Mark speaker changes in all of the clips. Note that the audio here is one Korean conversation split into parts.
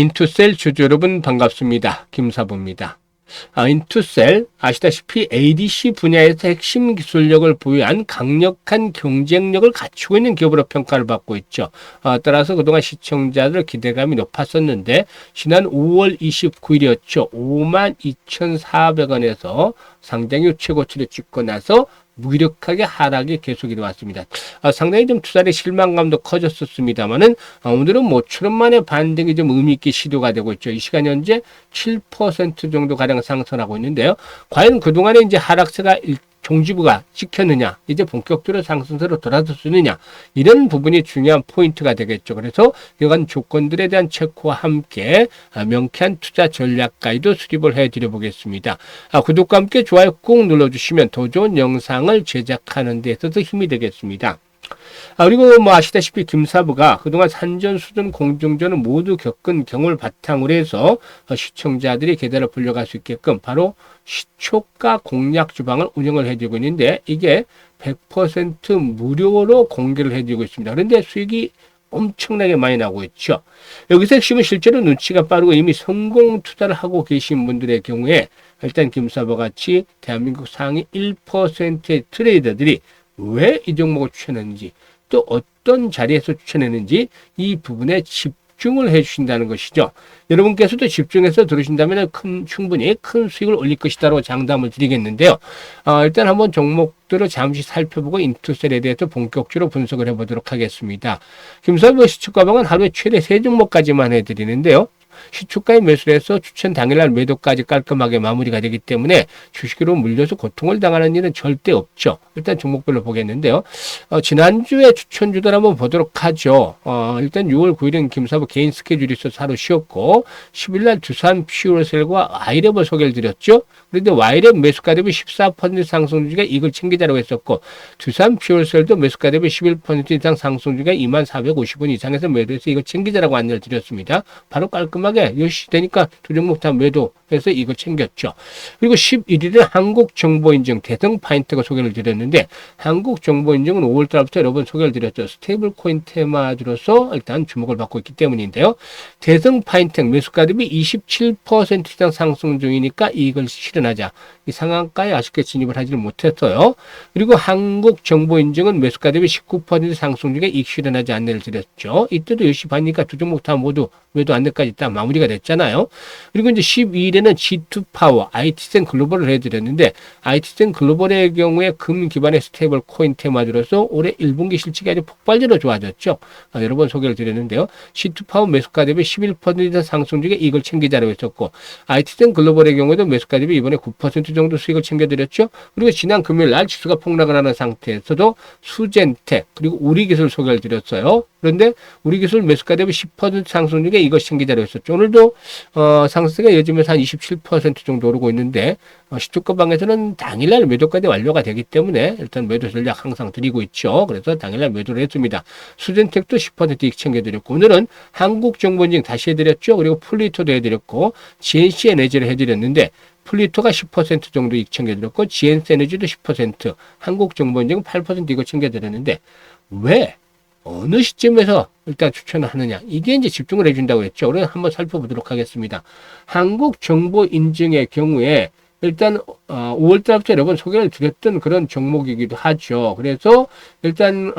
Speaker 1: 인투셀 주주 여러분 반갑습니다. 김사부입니다. 인투셀 아시다시피 ADC 분야에서 핵심 기술력을 보유한 강력한 경쟁력을 갖추고 있는 기업으로 평가를 받고 있죠. 따라서 그동안 시청자들 기대감이 높았었는데 지난 5월 29일이었죠. 52,400원에서 상장 후 최고치를 찍고 나서 무기력하게 하락이 계속이 왔습니다. 상당히 좀 투자의 실망감도 커졌었습니다만은 오늘은 모처럼 만에 반등이 좀 의미 있게 시도가 되고 있죠. 이 시간 현재 7% 정도 가량 상승하고 있는데요. 과연 그동안에 이제 하락세가 종지부가 찍혔느냐, 이제 본격적으로 상승세로 돌아섰느냐, 이런 부분이 중요한 포인트가 되겠죠. 그래서 이러한 조건들에 대한 체크와 함께 명쾌한 투자 전략 가이드 수립을 해드려 보겠습니다. 구독과 함께 좋아요 꾹 눌러주시면 더 좋은 영상을 제작하는 데 있어서 힘이 되겠습니다. 그리고 아시다시피 김사부가 그동안 산전수전 공정전을 모두 겪은 경험을 바탕으로 해서 시청자들이 계좌를 불려갈 수 있게끔 바로 시초가 공략 주방을 운영을 해주고 있는데 이게 100% 무료로 공개를 해주고 있습니다. 그런데 수익이 엄청나게 많이 나고 있죠. 여기서 핵심은 실제로 눈치가 빠르고 이미 성공 투자를 하고 계신 분들의 경우에 일단 김사부 같이 대한민국 상위 1%의 트레이더들이 왜 이 종목을 추천했는지 또 어떤 자리에서 추천했는지 이 부분에 집중을 해주신다는 것이죠. 여러분께서도 집중해서 들으신다면 충분히 큰 수익을 올릴 것이다라고 장담을 드리겠는데요. 일단 한번 종목들을 잠시 살펴보고 인투셀에 대해서 본격적으로 분석을 해보도록 하겠습니다. 김사부 시초가방은 하루에 최대 3종목까지만 해드리는데요. 시초가에 매수를 해서 추천 당일날 매도까지 깔끔하게 마무리가 되기 때문에 주식으로 물려서 고통을 당하는 일은 절대 없죠. 일단 종목별로 보겠는데요. 지난주에 추천주들 한번 보도록 하죠. 일단 6월 9일은 김사부 개인 스케줄이 있어서 하루 쉬었고 10일날 두산 퓨어셀과 와이랩을 소개를 드렸죠. 그런데 와이랩 매수가 대비 14% 상승 중에 이걸 챙기자라고 했었고 두산 퓨어셀도 매수가 대비 11% 이상 상승 중에 2450원 이상에서 매도해서 이걸 챙기자라고 안내를 드렸습니다. 바로 깔끔하게 10시 되니까 두 종목 다 매도해서 이걸 챙겼죠. 그리고 11일에 한국정보인증 대성파인텍을 소개를 드렸는데 한국정보인증은 5월달부터 여러분 소개를 드렸죠. 스테이블 코인 테마주로서 일단 주목을 받고 있기 때문인데요. 대성파인텍 매수가 대비 27% 이상 상승 중이니까 이걸 실현하자. 이 상한가에 아쉽게 진입을 하지를 못했어요. 그리고 한국정보인증은 매수가 대비 19% 상승 중에 이익 실현하지 안내를 드렸죠. 이때도 10시 반이니까 두 종목 다 모두 매도 안내까지 딱 마무리가 됐잖아요. 그리고 이제 12일에는 G2파워, IT센 글로벌을 해드렸는데 IT센 글로벌의 경우에 금 기반의 스테이블 코인 테마주로서 올해 1분기 실적이 아주 폭발적으로 좋아졌죠. 여러 번 소개를 드렸는데요. G2파워 매수가 대비 11% 이상 상승 중에 이걸 챙기자라고 했었고 IT센 글로벌의 경우에도 매수가 대비 이번에 9% 정도 수익을 챙겨드렸죠. 그리고 지난 금요일 날 지수가 폭락을 하는 상태에서도 수젠텍 그리고 우리기술 소개를 드렸어요. 그런데 우리기술 매수가 대비 10% 상승 중에 이것 챙기자라고 했었죠. 오늘도 상승세가 이어지면서 한 27% 정도 오르고 있는데 시초가방에서는 당일날 매도까지 완료가 되기 때문에 일단 매도 전략 항상 드리고 있죠. 그래서 당일날 매도를 했습니다. 수젠텍도 10% 이익 챙겨드렸고 오늘은 한국정보인증 다시 해드렸죠. 그리고 플리토도 해드렸고 GNC 에너지를 해드렸는데 플리토가 10% 정도 이익 챙겨드렸고 GNC 에너지도 10% 한국정보인증은 8% 이거 챙겨드렸는데 왜? 어느 시점에서 일단 추천을 하느냐. 이게 이제 집중을 해준다고 했죠. 우리는 한번 살펴보도록 하겠습니다. 한국정보인증의 경우에 일단 5월달부터 여러 번 소개를 드렸던 그런 종목이기도 하죠. 그래서 일단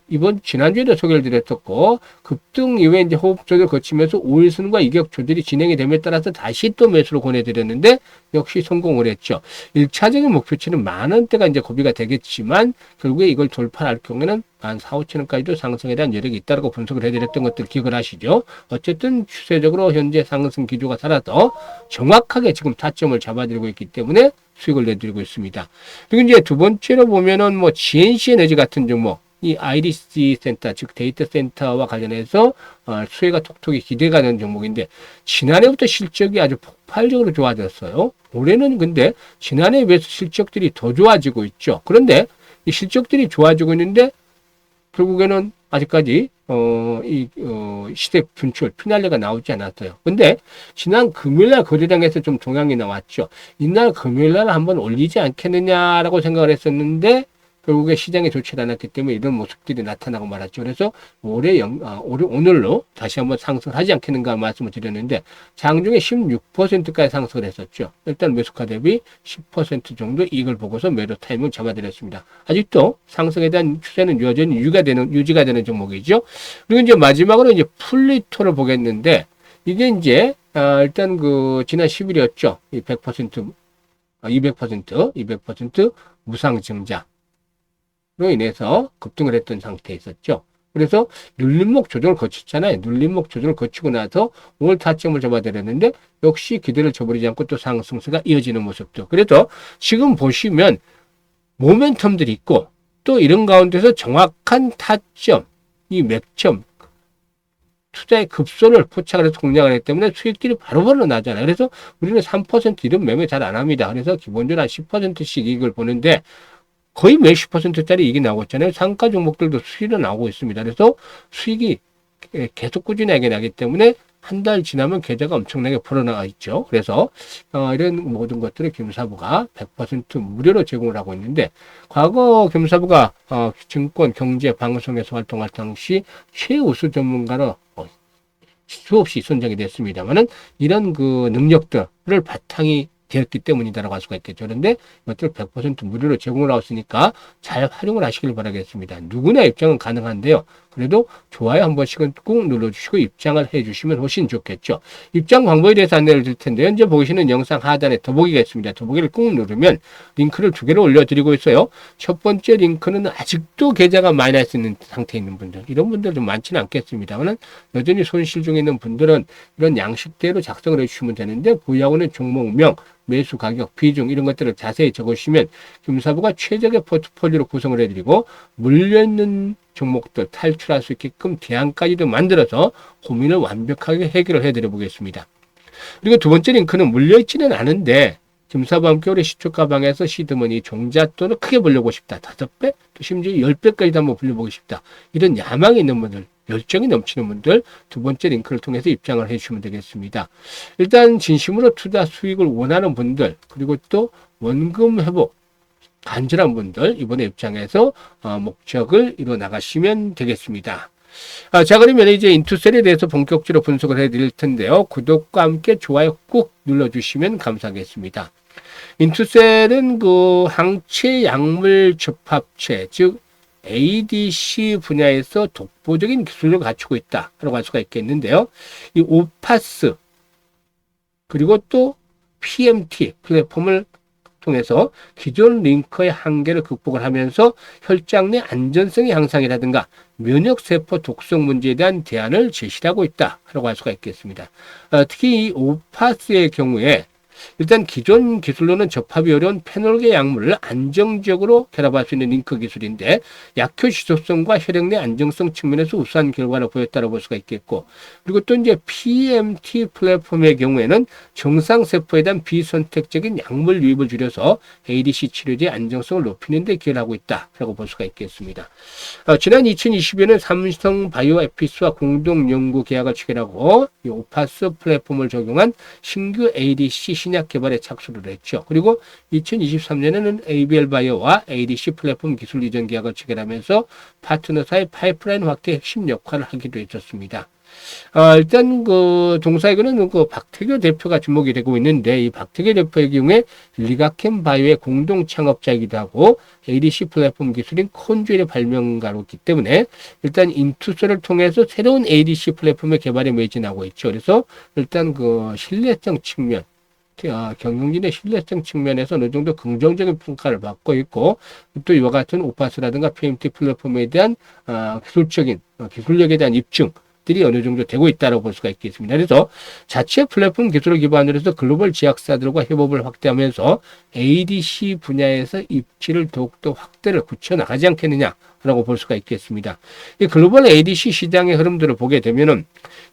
Speaker 1: 이번 지난주에도 소개를 드렸었고 급등 이후에 이제 호흡 조절 거치면서 5일선과 이격 조절이 진행이 됨에 따라서 다시 또 매수로 권해드렸는데 역시 성공을 했죠. 1차적인 목표치는 10,000원대가 이제 고비가 되겠지만 결국에 이걸 돌파할 경우에는 14,000-15,000원까지도 상승에 대한 여력이 있다고 분석을 해드렸던 것들 기억을 하시죠. 어쨌든 추세적으로 현재 상승 기조가 살아서 정확하게 지금 타점을 잡아들고 있기 때문에 수익을 내드리고 있습니다. 그리고 이제 두 번째로 보면은 GNC 에너지 같은 종목, 이 IDC 센터, 즉 데이터 센터와 관련해서 수혜가 톡톡히 기대가 되는 종목인데 지난해부터 실적이 아주 폭발적으로 좋아졌어요. 올해는 근데 지난해에 비해서 실적들이 더 좋아지고 있죠. 그런데 이 실적들이 좋아지고 있는데 결국에는 아직까지 시세 분출, 피날레가 나오지 않았어요. 근데 지난 금요일날 거래량에서 좀 동향이 나왔죠. 이날 금요일날 한번 올리지 않겠느냐라고 생각을 했었는데 결국에 시장이 좋지 않았기 때문에 이런 모습들이 나타나고 말았죠. 그래서 오늘로 다시 한번 상승하지 않겠는가 말씀을 드렸는데 장중에 16%까지 상승을 했었죠. 일단 매수가 대비 10% 정도 이익을 보고서 매도 타이밍을 잡아드렸습니다. 아직도 상승에 대한 추세는 여전히 유지가 되는 종목이죠. 그리고 이제 마지막으로 이제 플리토를 보겠는데 이게 이제 일단 그 지난 10일이었죠. 이 100%, 200% 무상증자로 인해서 급등을 했던 상태에 있었죠. 그래서 눌림목 조정을 거쳤잖아요. 눌림목 조정을 거치고 나서 오늘 타점을 잡아드렸는데 역시 기대를 저버리지 않고 또 상승세가 이어지는 모습도. 그래서 지금 보시면 모멘텀들이 있고 또 이런 가운데서 정확한 타점, 이 맥점, 투자의 급손을 포착을 해서 공략을 했기 때문에 수익들이 바로바로 나잖아요. 그래서 우리는 3% 이런 매매 잘 안 합니다. 그래서 기본적으로 한 10%씩 이익을 보는데 거의 매 10%짜리 이익이 나오고 있잖아요. 상가 종목들도 수익이 나오고 있습니다. 그래서 수익이 계속 꾸준하게 나기 때문에 한 달 지나면 계좌가 엄청나게 불어나가 있죠. 그래서 이런 모든 것들을 김사부가 100% 무료로 제공을 하고 있는데 과거 김사부가 증권 경제 방송에서 활동할 당시 최우수 전문가로 수없이 선정이 됐습니다만은 이런 그 능력들을 바탕이 되었기 때문이다라고 할 수가 있겠죠. 그런데 이것들 100% 무료로 제공을 하고 있으니까 잘 활용을 하시길 바라겠습니다. 누구나 입장은 가능한데요. 그래도 좋아요 한 번씩은 꾹 눌러주시고 입장을 해주시면 훨씬 좋겠죠. 입장 방법에 대해서 안내를 드릴 텐데 현재 보시는 영상 하단에 더보기가 있습니다. 더보기를 꾹 누르면 링크를 2개로 올려드리고 있어요. 첫 번째 링크는 아직도 계좌가 마이너스 있는 상태에 있는 분들, 이런 분들 좀 많지는 않겠습니다만 여전히 손실 중에 있는 분들은 이런 양식대로 작성을 해주시면 되는데 보유하고는 종목명, 매수 가격, 비중 이런 것들을 자세히 적으시면 김사부가 최적의 포트폴리오로 구성을 해드리고 물려있는 종목들 탈출할 수 있게끔 대안까지도 만들어서 고민을 완벽하게 해결을 해드려 보겠습니다. 그리고 두 번째 링크는 물려있지는 않은데 김사부와 함께 올해 시초가방에서 시드머니 종잣돈을 크게 벌려보고 싶다. 5배? 또 심지어 10배까지도 한번 벌려보고 싶다. 이런 야망이 있는 분들, 열정이 넘치는 분들 두 번째 링크를 통해서 입장을 해주시면 되겠습니다. 일단 진심으로 투자 수익을 원하는 분들 그리고 또 원금 회복 간절한 분들 이번에 입장해서 목적을 이뤄 나가시면 되겠습니다. 자 그러면 이제 인투셀에 대해서 본격적으로 분석을 해드릴 텐데요. 구독과 함께 좋아요 꾹 눌러주시면 감사하겠습니다. 인투셀은 그 항체 약물 접합체 즉 ADC 분야에서 독보적인 기술을 갖추고 있다라고 할 수가 있겠는데요. 이 오파스 그리고 또 PMT 플랫폼을 통해서 기존 링커의 한계를 극복을 하면서 혈장 내 안전성의 향상이라든가 면역세포 독성 문제에 대한 대안을 제시하고 있다라고 할 수가 있겠습니다. 특히 이 오파스의 경우에 일단 기존 기술로는 접합이 어려운 페놀계 약물을 안정적으로 결합할 수 있는 링크 기술인데 약효 지속성과 혈액 내 안정성 측면에서 우수한 결과를 보였다고 볼 수가 있겠고 그리고 또 이제 PMT 플랫폼의 경우에는 정상세포에 대한 비선택적인 약물 유입을 줄여서 ADC 치료제의 안정성을 높이는 데 기여를 하고 있다라고 볼 수가 있겠습니다. 지난 2020년에는 삼성 바이오에피스와 공동 연구 계약을 체결하고 이 오파스 플랫폼을 적용한 신규 ADC 신약 개발에 착수를 했죠. 그리고 2023년에는 ABL 바이오와 ADC 플랫폼 기술 이전 계약을 체결하면서 파트너사의 파이프라인 확대 핵심 역할을 하기도 했었습니다. 일단 그 동사이거는 그 박태규 대표가 주목이 되고 있는데 이 박태규 대표의 경우에 리가켄 바이오의 공동 창업자이기도 하고 ADC 플랫폼 기술인 콘주엘의 발명가로기 때문에 일단 인투스를 통해서 새로운 ADC 플랫폼의 개발에 매진하고 있죠. 그래서 일단 그 신뢰성 측면 경영진의 신뢰성 측면에서 어느 정도 긍정적인 평가를 받고 있고 또 이와 같은 오파스라든가 PMT 플랫폼에 대한 기술적인 기술력에 대한 입증들이 어느 정도 되고 있다고 볼 수가 있겠습니다. 그래서 자체 플랫폼 기술을 기반으로 해서 글로벌 제약사들과 협업을 확대하면서 ADC 분야에서 입지를 더욱더 확대를 굳혀나가지 않겠느냐라고 볼 수가 있겠습니다. 이 글로벌 ADC 시장의 흐름들을 보게 되면은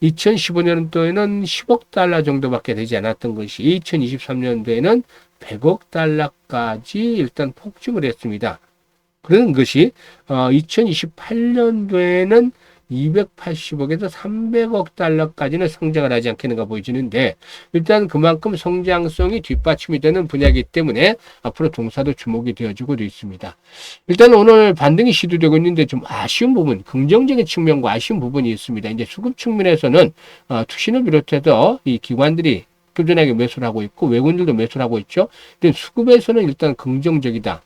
Speaker 1: 2015년도에는 10억 달러 정도밖에 되지 않았던 것이 2023년도에는 100억 달러까지 일단 폭증을 했습니다. 그런 것이 2028년도에는 280억에서 300억 달러까지는 성장을 하지 않겠는가 보여지는데 일단 그만큼 성장성이 뒷받침이 되는 분야이기 때문에 앞으로 동사도 주목이 되어지고 있습니다. 일단 오늘 반등이 시도되고 있는데 좀 아쉬운 부분, 긍정적인 측면과 아쉬운 부분이 있습니다. 이제 수급 측면에서는 투신을 비롯해서 이 기관들이 꾸준하게 매수를 하고 있고 외국인들도 매수를 하고 있죠. 근데 수급에서는 일단 긍정적이다.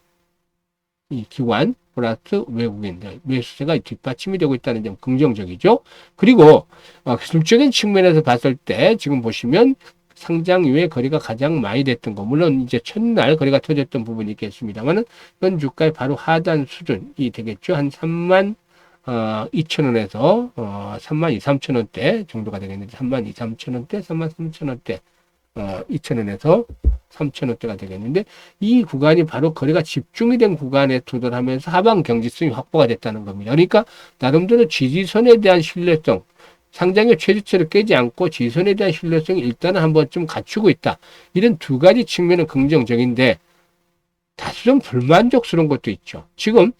Speaker 1: 이 기관 플러스 외국인들 매수세가 뒷받침이 되고 있다는 점 긍정적이죠. 그리고 기술적인 측면에서 봤을 때 지금 보시면 상장 이후에 거래가 가장 많이 됐던 거 물론 이제 첫날 거래가 터졌던 부분이 있겠습니다만은 현 주가의 바로 하단 수준이 되겠죠. 한 3만 2천 원에서 3만 2, 3천 원대 정도가 되겠는데 3만 2, 3천 원대, 3만 3천 원대 2천 원에서 3천 원대가 되겠는데 이 구간이 바로 거래가 집중이 된 구간에 도달하면서 하방 경직성이 확보가 됐다는 겁니다. 그러니까 나름대로 지지선에 대한 신뢰성 상장의 최저치를 깨지 않고 지지선에 대한 신뢰성이 일단은 한 번쯤 갖추고 있다. 이런 두 가지 측면은 긍정적인데 다소 좀 불만족스러운 것도 있죠. 지금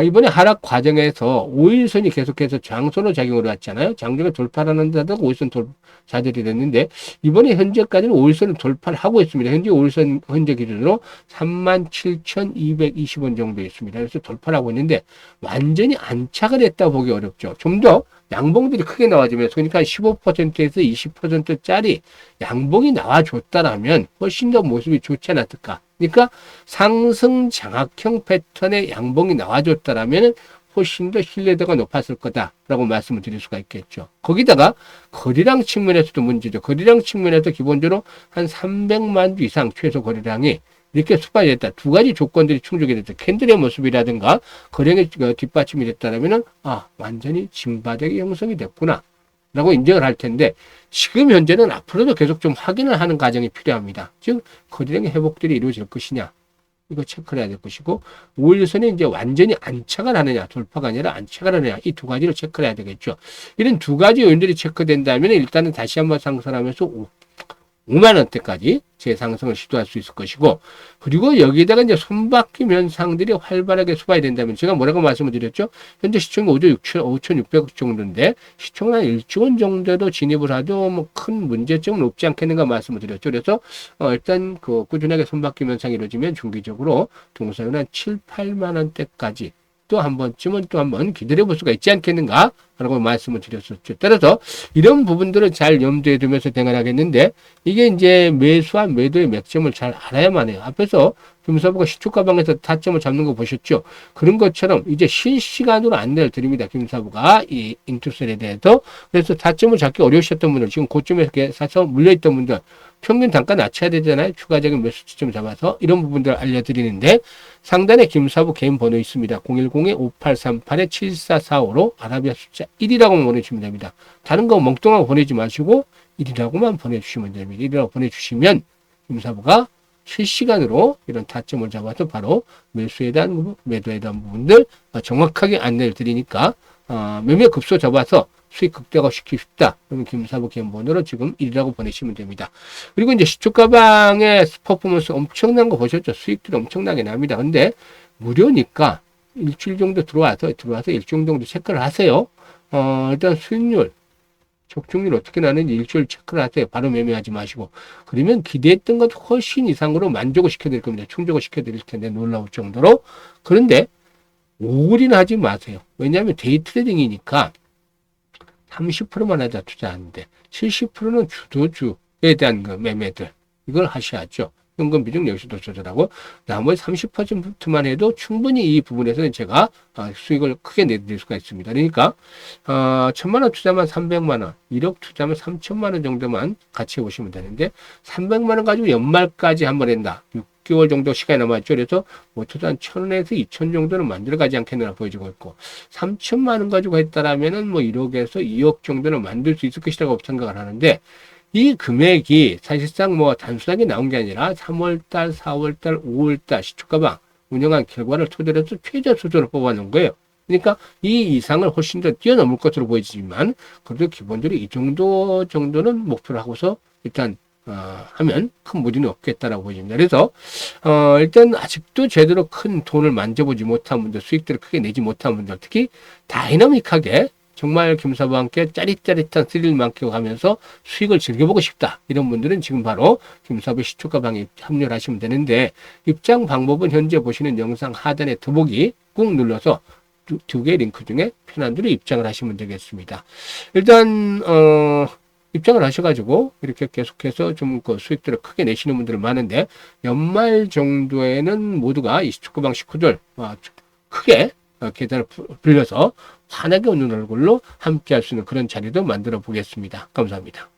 Speaker 1: 이번에 하락 과정에서 5일선이 계속해서 장소로 작용을 했잖아요. 장중에 돌파하는 데도 5일선 자들이 됐는데 이번에 현재까지는 5일선을 돌파를 하고 있습니다. 현재 5일선 현재 기준으로 37,220원 정도 있습니다. 그래서 돌파를 하고 있는데 완전히 안착을 했다 보기 어렵죠. 좀 더 양봉들이 크게 나와주면서 그러니까 15%에서 20%짜리 양봉이 나와줬다라면 훨씬 더 모습이 좋지 않았을까. 그러니까 상승 장악형 패턴의 양봉이 나와줬다라면 훨씬 더 신뢰도가 높았을 거다라고 말씀을 드릴 수가 있겠죠. 거기다가 거래량 측면에서도 문제죠. 거래량 측면에서 기본적으로 한 300만 주 이상 최소 거래량이 이렇게 수반이 됐다. 두 가지 조건들이 충족이 됐다. 캔들의 모습이라든가 거래량이 뒷받침이 됐다라면 완전히 진바닥이 형성이 됐구나 라고 인정을 할 텐데 지금 현재는 앞으로도 계속 좀 확인을 하는 과정이 필요합니다. 즉 거래량의 회복들이 이루어질 것이냐 이거 체크를 해야 될 것이고 5일선에 이제 완전히 안착을 하느냐 돌파가 아니라 안착을 하느냐 이 두 가지를 체크를 해야 되겠죠. 이런 두 가지 요인들이 체크된다면 일단은 다시 한번 상승하면서 5만 원대까지 재상승을 시도할 수 있을 것이고 그리고 여기다가 이제 손바뀜 현상들이 활발하게 수반이 된다면 제가 뭐라고 말씀을 드렸죠? 현재 시총이 5,600억 정도인데 시총은 한 1조 원 정도도 진입을 하도 뭐 큰 문제점은 없지 않겠는가 말씀을 드렸죠. 그래서 일단 그 꾸준하게 손바뀜 현상이 이루어지면 중기적으로 동사는 한 7, 8만 원대까지 또 한 번쯤은 또 한번 기다려 볼 수가 있지 않겠는가 라고 말씀을 드렸었죠. 따라서 이런 부분들을 잘 염두에 두면서 대응하겠는데 이게 이제 매수와 매도의 맥점을 잘 알아야만 해요. 앞에서 김사부가 시초가방에서 타점을 잡는 거 보셨죠? 그런 것처럼 이제 실시간으로 안내를 드립니다. 김사부가 이 인투셀에 대해서. 그래서 타점을 잡기 어려우셨던 분들 지금 고점에서 사서 물려있던 분들 평균 단가 낮춰야 되잖아요. 추가적인 매수 지점 잡아서 이런 부분들을 알려드리는데 상단에 김사부 개인 번호 있습니다. 010-5838-7445로 아라비아 숫자 1이라고 보내주시면 됩니다. 다른 거 멍뚱하고 보내지 마시고 1이라고만 보내주시면 됩니다. 1이라고 보내주시면 김사부가 실시간으로 이런 타점을 잡아서 바로 매수에 대한 매도에 대한 부분들 정확하게 안내를 드리니까 매매 급소 잡아서 수익 극대화 시키고 싶다. 그러면 김사부 개인번호로 지금 1이라고 보내시면 됩니다. 그리고 이제 시초가방의 퍼포먼스 엄청난 거 보셨죠? 수익들이 엄청나게 납니다. 근데 무료니까 일주일 정도 들어와서 일주일 정도 체크를 하세요. 일단 수익률, 적중률 어떻게 나는지 일주일 체크를 하세요. 바로 매매하지 마시고. 그러면 기대했던 것 훨씬 이상으로 만족을 시켜드릴 겁니다. 충족을 시켜드릴 텐데 놀라울 정도로. 그런데 오글이나 하지 마세요. 왜냐하면 데이 트레이딩이니까 30%만 하자 투자하는데 70%는 주도주에 대한 그 매매들 이걸 하셔야죠. 현금 비중 역시도 조절하고 나머지 30%만 해도 충분히 이 부분에서는 제가 수익을 크게 내드릴 수가 있습니다. 그러니까 1,000만 원 투자만 300만 원, 1억 투자면 3천만 원 정도만 같이 보시면 되는데 300만 원 가지고 연말까지 한번 한다. 6개월 정도 시간이 남았죠. 그래서 뭐 투자 한 1,000원에서 2,000 정도는 만들어가지 않겠느냐 보여지고 있고 3천만 원 가지고 했다라면은 뭐 1억에서 2억 정도는 만들 수 있을 것이라고 생각을 하는데 이 금액이 사실상 뭐 단순하게 나온 게 아니라 3월달, 4월달, 5월달 시초가방 운영한 결과를 토대로 해서 최저 수준을 뽑아놓은 거예요. 그러니까 이 이상을 훨씬 더 뛰어넘을 것으로 보이지만 그래도 기본적으로 이 정도는 목표를 하고서 일단 하면 큰 무리는 없겠다라고 보입니다. 그래서 일단 아직도 제대로 큰 돈을 만져보지 못한 분들, 수익들을 크게 내지 못한 분들, 특히 다이나믹하게 정말 김사부와 함께 짜릿짜릿한 스릴만큼 가면서 수익을 즐겨보고 싶다. 이런 분들은 지금 바로 김사부 시초가방에 합류를 하시면 되는데, 입장 방법은 현재 보시는 영상 하단의 더보기 꾹 눌러서 두 개의 링크 중에 편한 대로 입장을 하시면 되겠습니다. 일단 입장을 하셔가지고 이렇게 계속해서 좀 그 수익들을 크게 내시는 분들은 많은데, 연말 정도에는 모두가 이 시초가방 식구들 크게 계좌를 불려서 환하게 웃는 얼굴로 함께 할 수 있는 그런 자리도 만들어 보겠습니다. 감사합니다.